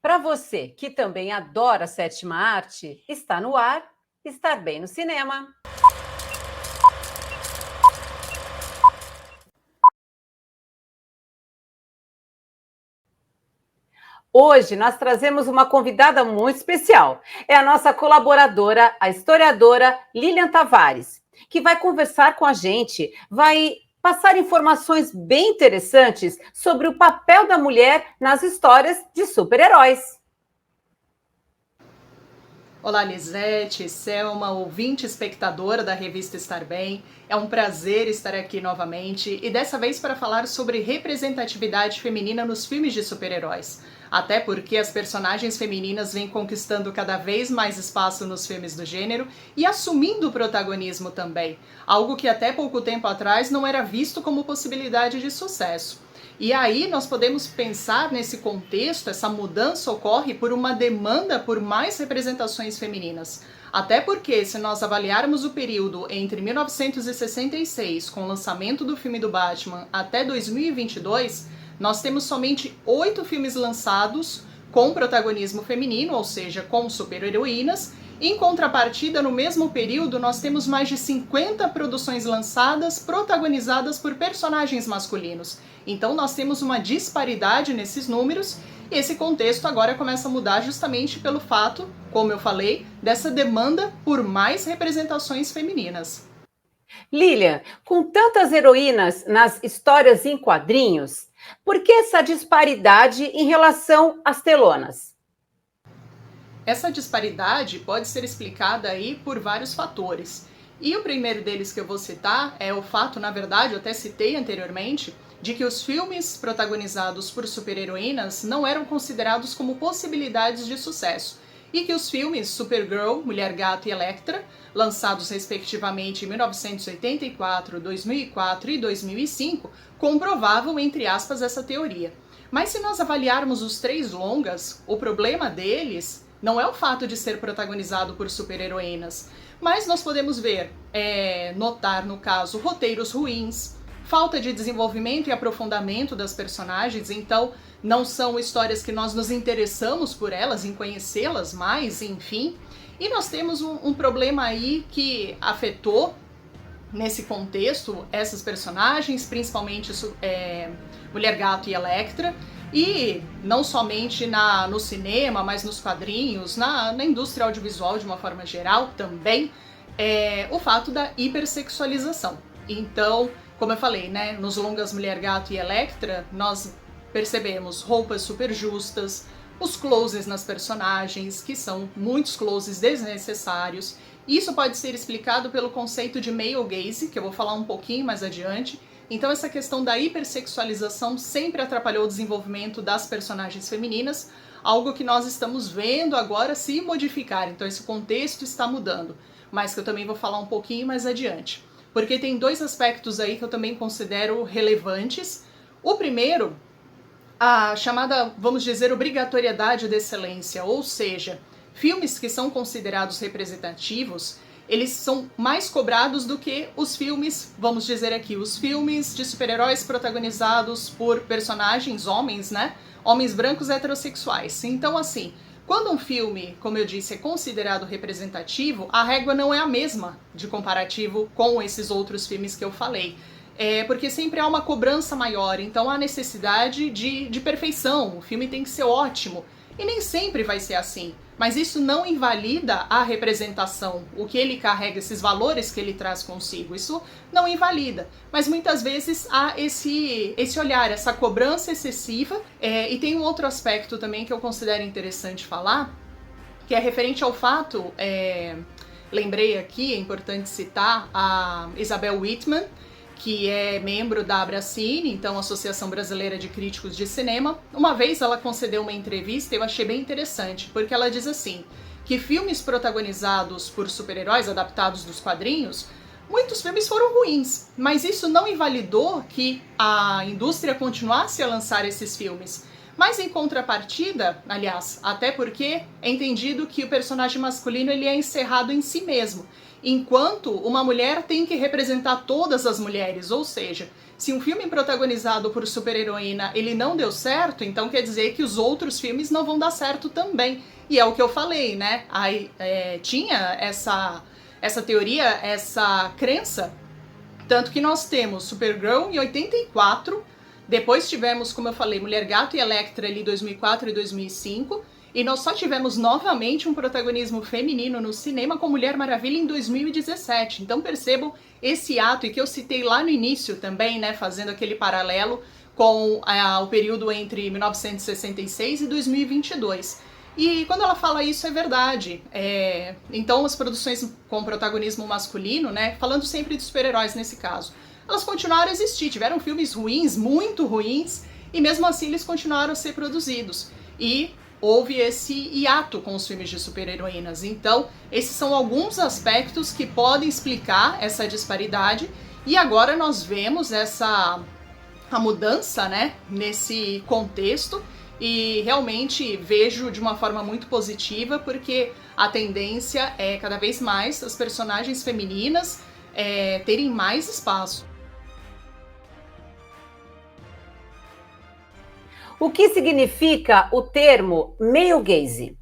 Para você que também adora a sétima arte, está no ar Estar Bem no Cinema. Hoje nós trazemos uma convidada muito especial. É a nossa colaboradora, a historiadora Lilian Tavares, que vai conversar com a gente, vai passar informações bem interessantes sobre o papel da mulher nas histórias de super-heróis. Olá, Lisete, Selma, ouvinte e espectadora da revista Estar Bem. É um prazer estar aqui novamente e dessa vez para falar sobre representatividade feminina nos filmes de super-heróis. Até porque as personagens femininas vêm conquistando cada vez mais espaço nos filmes do gênero e assumindo o protagonismo também, algo que até pouco tempo atrás não era visto como possibilidade de sucesso. E aí nós podemos pensar nesse contexto, essa mudança ocorre por uma demanda por mais representações femininas. Até porque, se nós avaliarmos o período entre 1966, com o lançamento do filme do Batman, até 2022, nós temos somente 8 filmes lançados com protagonismo feminino, ou seja, com super-heroínas. Em contrapartida, no mesmo período, nós temos mais de 50 produções lançadas protagonizadas por personagens masculinos. Então nós temos uma disparidade nesses números e esse contexto agora começa a mudar justamente pelo fato, como eu falei, dessa demanda por mais representações femininas. Lilian, com tantas heroínas nas histórias em quadrinhos, por que essa disparidade em relação às telonas? Essa disparidade pode ser explicada aí por vários fatores. E o primeiro deles que eu vou citar é o fato, na verdade, eu até citei anteriormente, de que os filmes protagonizados por super-heroínas não eram considerados como possibilidades de sucesso. E que os filmes Supergirl, Mulher Gato e Elektra, lançados respectivamente em 1984, 2004 e 2005, comprovavam, entre aspas, essa teoria. Mas se nós avaliarmos os 3 longas, o problema deles não é o fato de ser protagonizado por super-heroínas, mas nós podemos notar no caso, roteiros ruins, falta de desenvolvimento e aprofundamento das personagens, então não são histórias que nós nos interessamos por elas, em conhecê-las mais, enfim. E nós temos um problema aí que afetou, nesse contexto, essas personagens, principalmente Mulher Gato e Elektra, e não somente no cinema, mas nos quadrinhos, na indústria audiovisual de uma forma geral também, o fato da hipersexualização. Então, como eu falei, né, nos longas Mulher Gato e Elektra, nós percebemos roupas super justas, os closes nas personagens, que são muitos closes desnecessários. Isso pode ser explicado pelo conceito de male gaze, que eu vou falar um pouquinho mais adiante. Então essa questão da hipersexualização sempre atrapalhou o desenvolvimento das personagens femininas, algo que nós estamos vendo agora se modificar. Então esse contexto está mudando, mas que eu também vou falar um pouquinho mais adiante. Porque tem 2 aspectos aí que eu também considero relevantes. O primeiro, a chamada, vamos dizer, obrigatoriedade da excelência, ou seja, filmes que são considerados representativos, eles são mais cobrados do que os filmes, vamos dizer aqui, os filmes de super-heróis protagonizados por personagens homens, né? Homens brancos heterossexuais. Então, assim, quando um filme, como eu disse, é considerado representativo, a régua não é a mesma de comparativo com esses outros filmes que eu falei. Porque sempre há uma cobrança maior, então há necessidade de perfeição, o filme tem que ser ótimo. E nem sempre vai ser assim. Mas isso não invalida a representação, o que ele carrega, esses valores que ele traz consigo. Isso não invalida. Mas muitas vezes há esse olhar, essa cobrança excessiva. E tem um outro aspecto também que eu considero interessante falar, que é referente ao fato, lembrei aqui, é importante citar a Isabel Whitman, que é membro da Abracine, então Associação Brasileira de Críticos de Cinema. Uma vez ela concedeu uma entrevista e eu achei bem interessante, porque ela diz assim, que filmes protagonizados por super-heróis adaptados dos quadrinhos, muitos filmes foram ruins, mas isso não invalidou que a indústria continuasse a lançar esses filmes. Mas em contrapartida, aliás, até porque é entendido que o personagem masculino ele é encerrado em si mesmo. enquanto uma mulher tem que representar todas as mulheres, ou seja, se um filme protagonizado por super-heroína ele não deu certo, então quer dizer que os outros filmes não vão dar certo também. E é o que eu falei, né? Aí, tinha essa teoria, essa crença, tanto que nós temos Supergirl em 84, depois tivemos, como eu falei, Mulher Gato e Elektra ali em 2004 e 2005, e nós só tivemos novamente um protagonismo feminino no cinema com Mulher Maravilha em 2017. Então percebam esse ato, e que eu citei lá no início também, né, fazendo aquele paralelo com o período entre 1966 e 2022. E quando ela fala isso, é verdade. Então as produções com protagonismo masculino, né, falando sempre de super-heróis nesse caso, elas continuaram a existir, tiveram filmes ruins, muito ruins, e mesmo assim eles continuaram a ser produzidos. E houve esse hiato com os filmes de super-heroínas. Então, esses são alguns aspectos que podem explicar essa disparidade, e agora nós vemos a mudança, né, nesse contexto, e realmente vejo de uma forma muito positiva, porque a tendência é cada vez mais as personagens femininas terem mais espaço. O que significa o termo male gaze?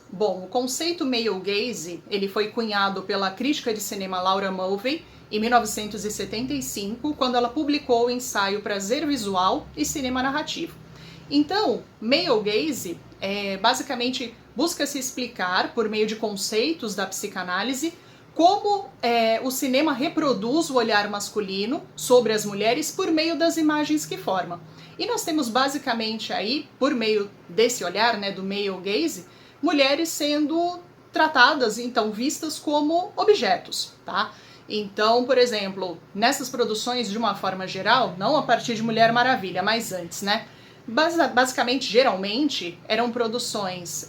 Bom, o conceito male gaze, ele foi cunhado pela crítica de cinema Laura Mulvey em 1975, quando ela publicou o ensaio Prazer Visual e Cinema Narrativo. Então, male gaze basicamente busca se explicar, por meio de conceitos da psicanálise, como o cinema reproduz o olhar masculino sobre as mulheres por meio das imagens que forma. E nós temos basicamente aí, por meio desse olhar, né, do male gaze, mulheres sendo tratadas, então, vistas como objetos, tá? Então, por exemplo, nessas produções, de uma forma geral, não a partir de Mulher Maravilha, mas antes, né? Basicamente, geralmente, eram produções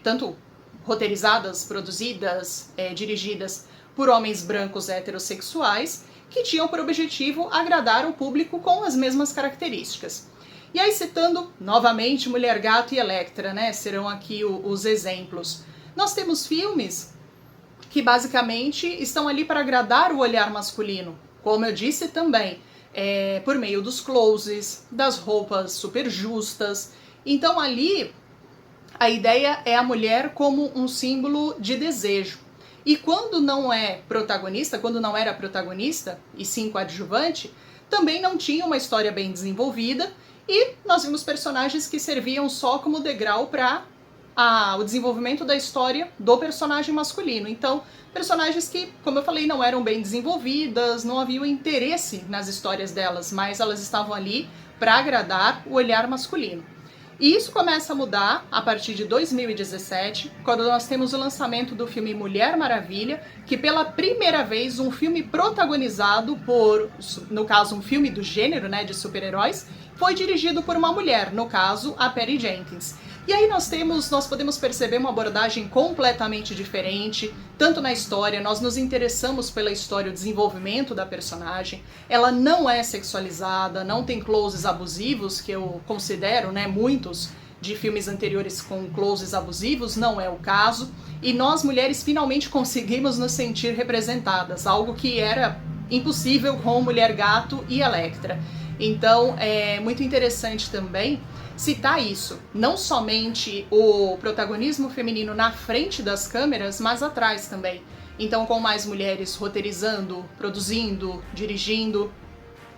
tanto roteirizadas, produzidas, dirigidas por homens brancos heterossexuais, que tinham por objetivo agradar o público com as mesmas características. E aí, citando novamente Mulher Gato e Elektra, né, serão aqui os exemplos. Nós temos filmes que basicamente estão ali para agradar o olhar masculino, como eu disse também, por meio dos closes, das roupas super justas. Então ali a ideia é a mulher como um símbolo de desejo. E quando não é protagonista, quando não era protagonista, e sim coadjuvante, também não tinha uma história bem desenvolvida, e nós vimos personagens que serviam só como degrau para o desenvolvimento da história do personagem masculino. Então, personagens que, como eu falei, não eram bem desenvolvidas, não havia interesse nas histórias delas, mas elas estavam ali para agradar o olhar masculino. E isso começa a mudar a partir de 2017, quando nós temos o lançamento do filme Mulher Maravilha, que pela primeira vez um filme protagonizado por, no caso, um filme do gênero, né, de super-heróis, foi dirigido por uma mulher, no caso, a Patty Jenkins. E aí nós podemos perceber uma abordagem completamente diferente, tanto na história, nós nos interessamos pela história, o desenvolvimento da personagem, ela não é sexualizada, não tem closes abusivos, que eu considero, né, muitos de filmes anteriores com closes abusivos, não é o caso, e nós mulheres finalmente conseguimos nos sentir representadas, algo que era impossível com Mulher Gato e Elektra. Então é muito interessante também citar isso, não somente o protagonismo feminino na frente das câmeras, mas atrás também. Então, com mais mulheres roteirizando, produzindo, dirigindo.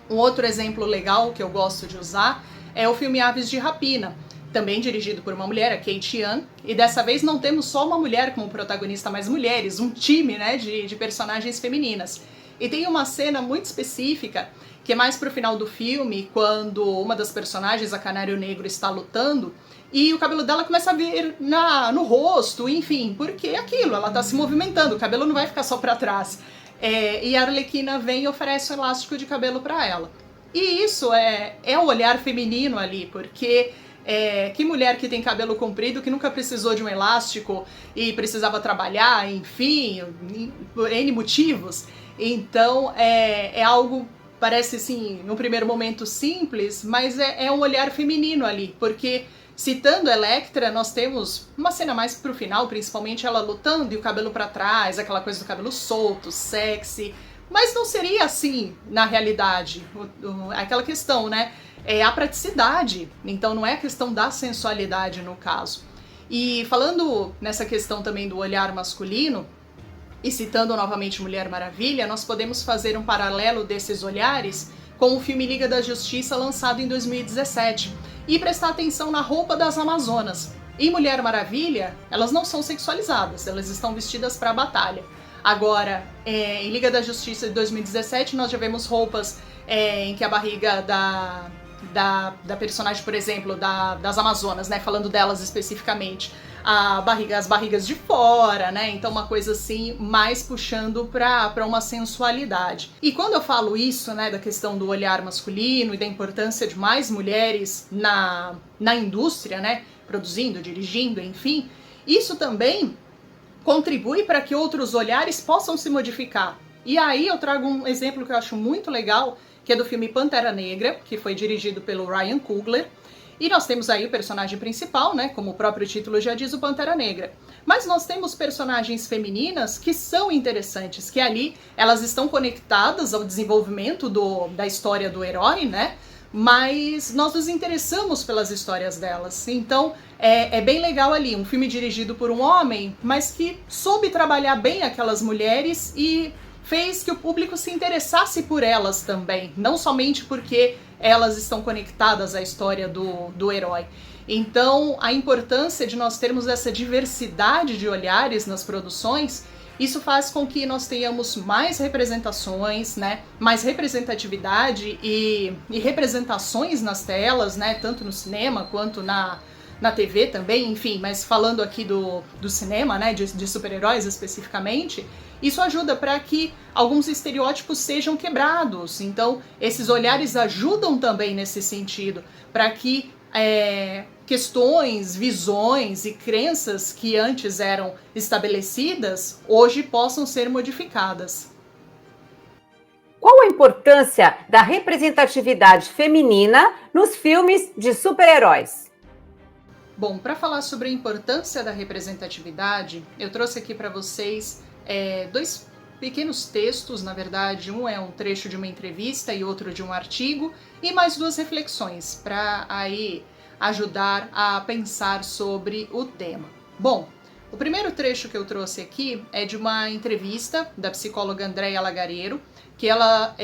Um outro exemplo legal que eu gosto de usar é o filme Aves de Rapina, também dirigido por uma mulher, a Kate Young, e dessa vez não temos só uma mulher como protagonista, mas mulheres, um time, né, de personagens femininas. E tem uma cena muito específica, que é mais pro final do filme, quando uma das personagens, a Canário Negro, está lutando, e o cabelo dela começa a vir no rosto, enfim, porque é aquilo, ela tá se movimentando, o cabelo não vai ficar só pra trás. E a Arlequina vem e oferece um elástico de cabelo pra ela. E isso é o olhar feminino ali, porque que mulher que tem cabelo comprido, que nunca precisou de um elástico e precisava trabalhar, enfim, por N motivos. Então é algo, parece assim, num primeiro momento simples, mas é um olhar feminino ali, porque Citando Electra, nós temos uma cena mais pro final, principalmente ela lutando e o cabelo para trás, aquela coisa do cabelo solto, sexy. Mas não seria assim na realidade. Aquela questão, né? É a praticidade. Então não é a questão da sensualidade no caso. E falando nessa questão também do olhar masculino, e citando novamente Mulher Maravilha, nós podemos fazer um paralelo desses olhares com o filme Liga da Justiça, lançado em 2017, e prestar atenção na roupa das Amazonas. Em Mulher Maravilha, elas não são sexualizadas, elas estão vestidas para a batalha. Agora, em Liga da Justiça de 2017, nós já vemos roupas em que a barriga da personagem, por exemplo, das Amazonas, né, falando delas especificamente, as barrigas de fora, né, então uma coisa assim, mais puxando para uma sensualidade. E quando eu falo isso, né, da questão do olhar masculino e da importância de mais mulheres na indústria, né, produzindo, dirigindo, enfim, isso também contribui para que outros olhares possam se modificar. E aí eu trago um exemplo que eu acho muito legal, que é do filme Pantera Negra, que foi dirigido pelo Ryan Coogler. E nós temos aí o personagem principal, né, como o próprio título já diz, o Pantera Negra. Mas nós temos personagens femininas que são interessantes, que ali elas estão conectadas ao desenvolvimento da história do herói, né? Mas nós nos interessamos pelas histórias delas. Então é bem legal ali, um filme dirigido por um homem, mas que soube trabalhar bem aquelas mulheres e fez que o público se interessasse por elas também, não somente porque elas estão conectadas à história do herói. Então, a importância de nós termos essa diversidade de olhares nas produções, isso faz com que nós tenhamos mais representações, né, mais representatividade e representações nas telas, né, tanto no cinema quanto na TV também, enfim, mas falando aqui do cinema, né, de super-heróis especificamente, isso ajuda para que alguns estereótipos sejam quebrados. Então, esses olhares ajudam também nesse sentido, para que questões, visões e crenças que antes eram estabelecidas, hoje possam ser modificadas. Qual a importância da representatividade feminina nos filmes de super-heróis? Bom, para falar sobre a importância da representatividade, eu trouxe aqui para vocês dois pequenos textos, na verdade, um é um trecho de uma entrevista e outro de um artigo, e mais duas reflexões para aí ajudar a pensar sobre o tema. Bom, o primeiro trecho que eu trouxe aqui é de uma entrevista da psicóloga Andréa Lagareiro, que ela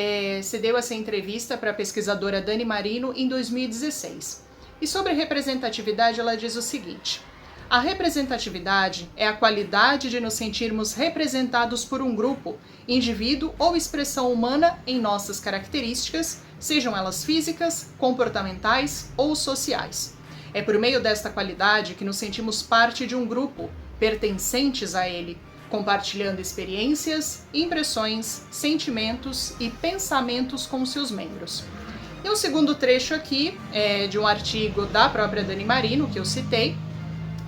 cedeu essa entrevista para a pesquisadora Dani Marino em 2016. E sobre representatividade ela diz o seguinte: a representatividade é a qualidade de nos sentirmos representados por um grupo, indivíduo ou expressão humana em nossas características, sejam elas físicas, comportamentais ou sociais. É por meio desta qualidade que nos sentimos parte de um grupo, pertencentes a ele, compartilhando experiências, impressões, sentimentos e pensamentos com seus membros. E um segundo trecho aqui é de um artigo da própria Dani Marino, que eu citei,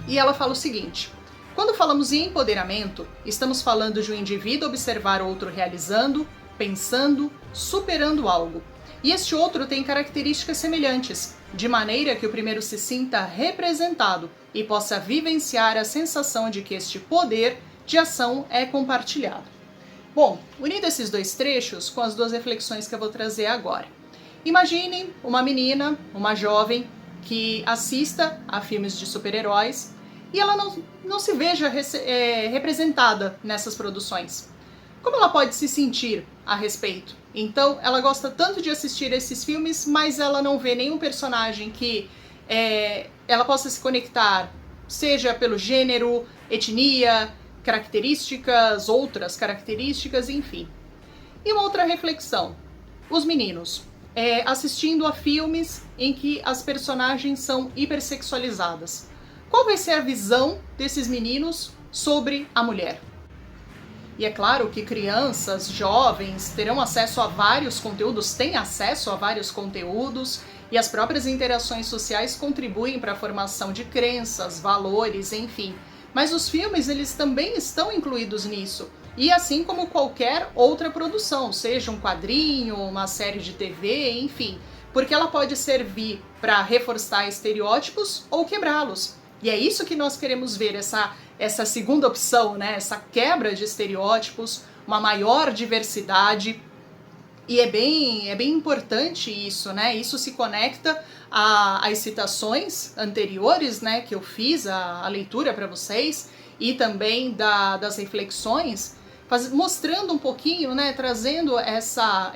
e ela fala o seguinte: quando falamos em empoderamento, estamos falando de um indivíduo observar outro realizando, pensando, superando algo. E este outro tem características semelhantes, de maneira que o primeiro se sinta representado e possa vivenciar a sensação de que este poder de ação é compartilhado. Bom, unindo esses dois trechos com as duas reflexões que eu vou trazer agora. Imaginem uma menina, uma jovem, que assista a filmes de super-heróis e ela não se veja representada nessas produções. Como ela pode se sentir a respeito? Então, ela gosta tanto de assistir esses filmes, mas ela não vê nenhum personagem que ela possa se conectar, seja pelo gênero, etnia, características, outras características, enfim. E uma outra reflexão: os meninos assistindo a filmes em que as personagens são hipersexualizadas. Qual vai ser a visão desses meninos sobre a mulher? E é claro que crianças, jovens, terão acesso a vários conteúdos, têm acesso a vários conteúdos, e as próprias interações sociais contribuem para a formação de crenças, valores, enfim. Mas os filmes, eles também estão incluídos nisso. E assim como qualquer outra produção, seja um quadrinho, uma série de TV, enfim. porque ela pode servir para reforçar estereótipos ou quebrá-los. E é isso que nós queremos ver, essa segunda opção, né? Essa quebra de estereótipos, uma maior diversidade. E é bem importante isso, né? Isso se conecta às citações anteriores, né, que eu fiz, a leitura para vocês, e também das reflexões, mostrando um pouquinho, né, trazendo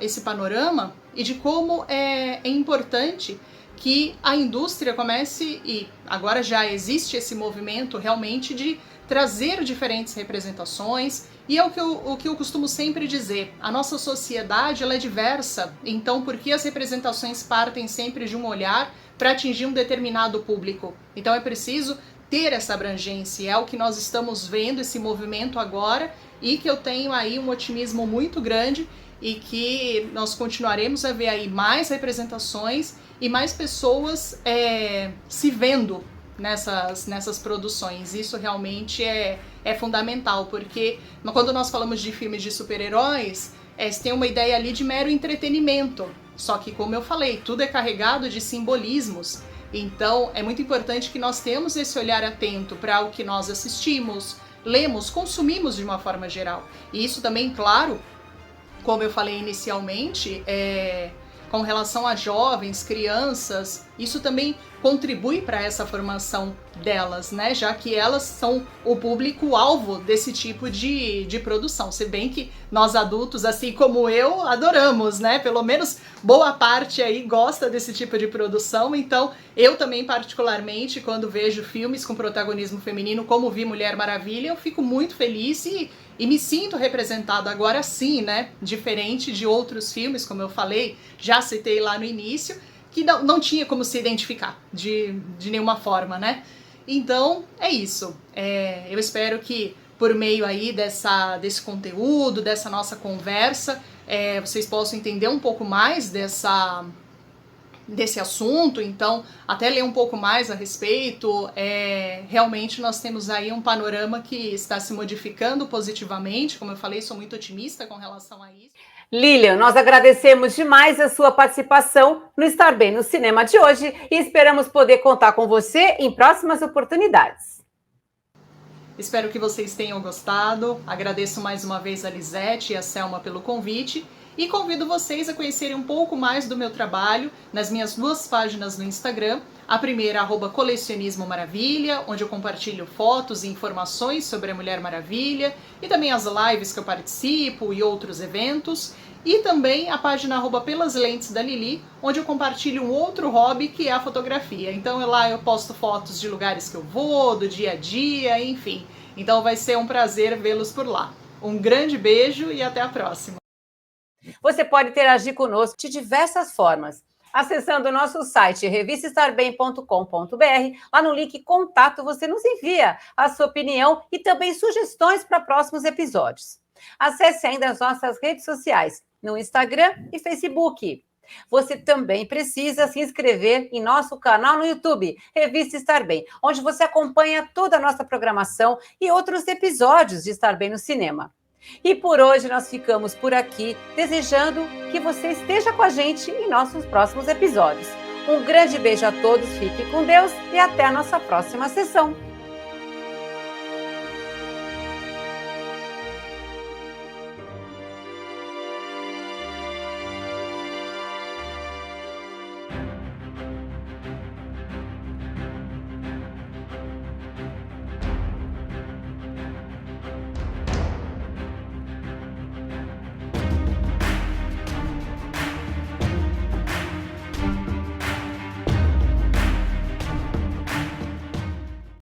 esse panorama e de como é importante que a indústria comece, e agora já existe esse movimento realmente de trazer diferentes representações, e é o que eu costumo sempre dizer, a nossa sociedade ela é diversa, então por que as representações partem sempre de um olhar para atingir um determinado público? Então é preciso ter essa abrangência, é o que nós estamos vendo, esse movimento agora, e que eu tenho aí um otimismo muito grande, e que nós continuaremos a ver aí mais representações e mais pessoas se vendo nessas produções. Isso realmente é fundamental, porque quando nós falamos de filmes de super-heróis, se tem uma ideia ali de mero entretenimento, só que, como eu falei, tudo é carregado de simbolismos, então é muito importante que nós tenhamos esse olhar atento para o que nós assistimos, lemos, consumimos de uma forma geral. E isso também, claro, como eu falei inicialmente, com relação a jovens, crianças, isso também contribui para essa formação delas, né? Já que elas são o público-alvo desse tipo de produção. Se bem que nós adultos, assim como eu, adoramos, né? Pelo menos boa parte aí gosta desse tipo de produção. Então, eu também, particularmente, quando vejo filmes com protagonismo feminino, como vi Mulher Maravilha, eu fico muito feliz e me sinto representada agora sim, né? Diferente de outros filmes, como eu falei, já citei lá no início, que não tinha como se identificar de nenhuma forma, né? Então, é isso. Eu espero que por meio aí desse conteúdo, dessa nossa conversa, vocês possam entender um pouco mais desse assunto, então até ler um pouco mais a respeito. Realmente nós temos aí um panorama que está se modificando positivamente, como eu falei, sou muito otimista com relação a isso. Lilian, nós agradecemos demais a sua participação no Estar Bem no Cinema de hoje e esperamos poder contar com você em próximas oportunidades. Espero que vocês tenham gostado, agradeço mais uma vez a Lisete e a Selma pelo convite, e convido vocês a conhecerem um pouco mais do meu trabalho nas minhas 2 páginas no Instagram. A primeira, @Colecionismo Maravilha, onde eu compartilho fotos e informações sobre a Mulher Maravilha, e também as lives que eu participo e outros eventos. E também a página @Pelas Lentes da Lili, onde eu compartilho um outro hobby, que é a fotografia. Então lá eu posto fotos de lugares que eu vou, do dia a dia, enfim. Então vai ser um prazer vê-los por lá. Um grande beijo e até a próxima. Você pode interagir conosco de diversas formas. Acessando o nosso site revistaestarbem.com.br, lá no link Contato você nos envia a sua opinião e também sugestões para próximos episódios. Acesse ainda as nossas redes sociais, no Instagram e Facebook. Você também precisa se inscrever em nosso canal no YouTube, Revista Estar Bem, onde você acompanha toda a nossa programação e outros episódios de Estar Bem no Cinema. E por hoje nós ficamos por aqui, desejando que você esteja com a gente em nossos próximos episódios. Um grande beijo a todos, fique com Deus e até a nossa próxima sessão.